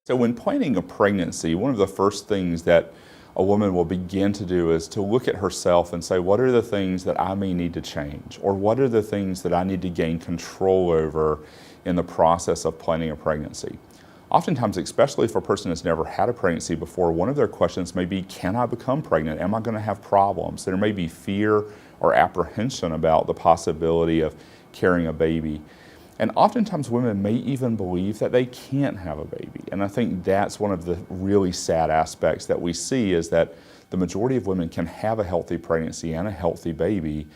So when planning a pregnancy, one of the first things that a woman will begin to do is to look at herself and say, what are the things that I may need to change? Or what are the things that I need to gain control over in the process of planning a pregnancy? Oftentimes, especially if a person has never had a pregnancy before, one of their questions may be, can I become pregnant? Am I going to have problems? There may be fear or apprehension about the possibility of carrying a baby. And oftentimes women may even believe that they can't have a baby. And I think that's one of the really sad aspects that we see, is that the majority of women can have a healthy pregnancy and a healthy baby.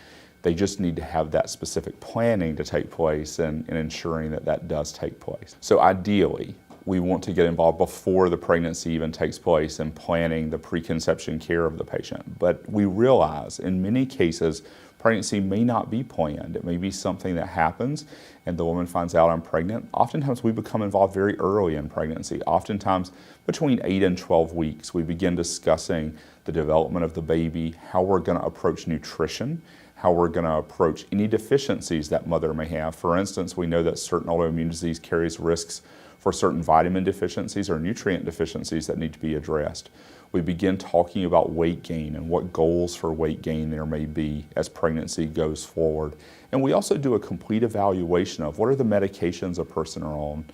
They just need to have that specific planning to take place and ensuring that that does take place. So ideally, we want to get involved before the pregnancy even takes place in planning the preconception care of the patient. But we realize in many cases, pregnancy may not be planned. It may be something that happens and the woman finds out I'm pregnant. Oftentimes we become involved very early in pregnancy. Oftentimes between 8 and 12 weeks, we begin discussing the development of the baby, how we're going to approach nutrition, how we're going to approach any deficiencies that mother may have. For instance, we know that certain autoimmune disease carries risks for certain vitamin deficiencies or nutrient deficiencies that need to be addressed. We begin talking about weight gain and what goals for weight gain there may be as pregnancy goes forward. And we also do a complete evaluation of what are the medications a person are on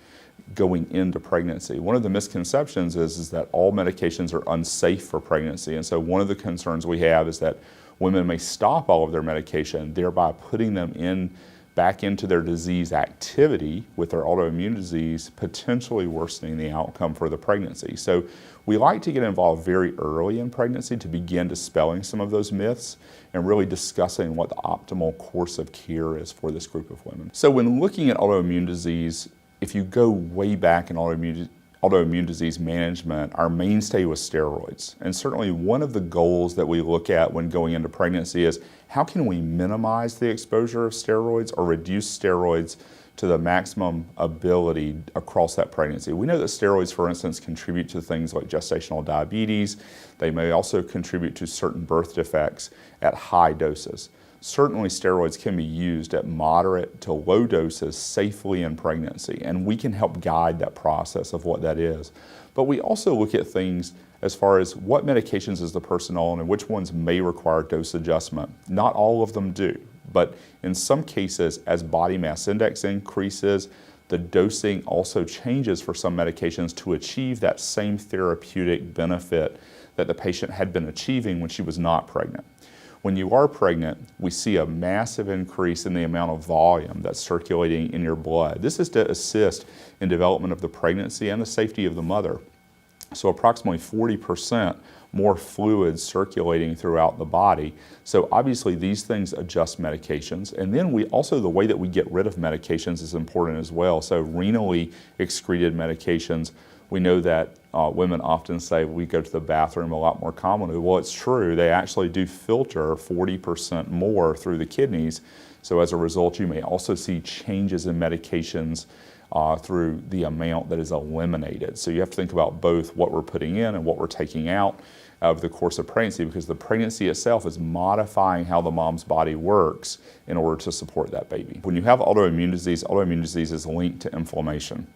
going into pregnancy. One of the misconceptions is that all medications are unsafe for pregnancy. And so one of the concerns we have is that women may stop all of their medication, thereby putting them back into their disease activity with their autoimmune disease, potentially worsening the outcome for the pregnancy. So we like to get involved very early in pregnancy to begin dispelling some of those myths and really discussing what the optimal course of care is for this group of women. So when looking at autoimmune disease, if you go way back in autoimmune disease management, our mainstay was steroids. And certainly one of the goals that we look at when going into pregnancy is how can we minimize the exposure of steroids or reduce steroids to the maximum ability across that pregnancy. We know that steroids, for instance, contribute to things like gestational diabetes. They may also contribute to certain birth defects at high doses. Certainly steroids can be used at moderate to low doses safely in pregnancy, and we can help guide that process of what that is. But we also look at things as far as what medications is the person on and which ones may require dose adjustment. Not all of them do, but in some cases, as body mass index increases, the dosing also changes for some medications to achieve that same therapeutic benefit that the patient had been achieving when she was not pregnant. When you are pregnant, we see a massive increase in the amount of volume that's circulating in your blood. This is to assist in development of the pregnancy and the safety of the mother. So approximately 40% more fluid circulating throughout the body. So obviously these things adjust medications. And then the way that we get rid of medications is important as well. So renally excreted medications, we know that women often say we go to the bathroom a lot more commonly. Well, it's true. They actually do filter 40% more through the kidneys. So as a result, you may also see changes in medications through the amount that is eliminated. So you have to think about both what we're putting in and what we're taking out of the course of pregnancy, because the pregnancy itself is modifying how the mom's body works in order to support that baby. When you have autoimmune disease is linked to inflammation.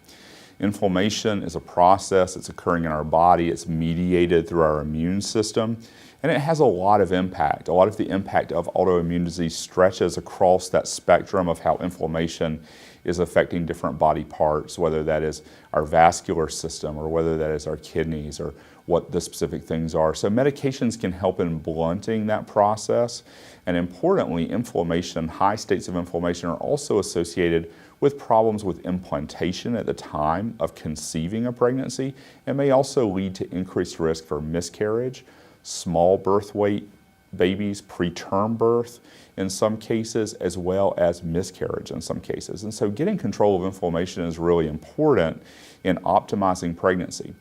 Inflammation is a process that's occurring in our body. It's mediated through our immune system, and it has a lot of impact. A lot of the impact of autoimmune disease stretches across that spectrum of how inflammation is affecting different body parts, whether that is our vascular system or whether that is our kidneys or what the specific things are. So medications can help in blunting that process. And importantly, high states of inflammation are also associated with problems with implantation at the time of conceiving a pregnancy, and may also lead to increased risk for miscarriage, small birth weight babies, preterm birth in some cases, as well as miscarriage in some cases. And so getting control of inflammation is really important in optimizing pregnancy.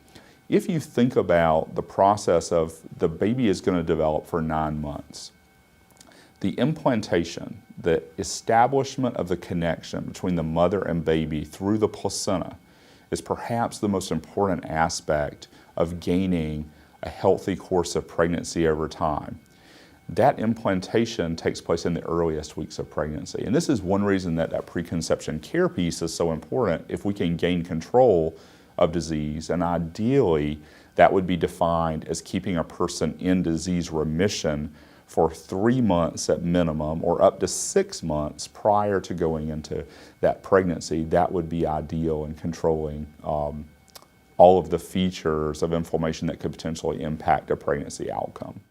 If you think about the process of the baby is going to develop for 9 months, the implantation, the establishment of the connection between the mother and baby through the placenta is perhaps the most important aspect of gaining a healthy course of pregnancy over time. That implantation takes place in the earliest weeks of pregnancy. And this is one reason that preconception care piece is so important. If we can gain control of disease. And ideally, that would be defined as keeping a person in disease remission for 3 months at minimum, or up to 6 months prior to going into that pregnancy. That would be ideal in controlling all of the features of inflammation that could potentially impact a pregnancy outcome.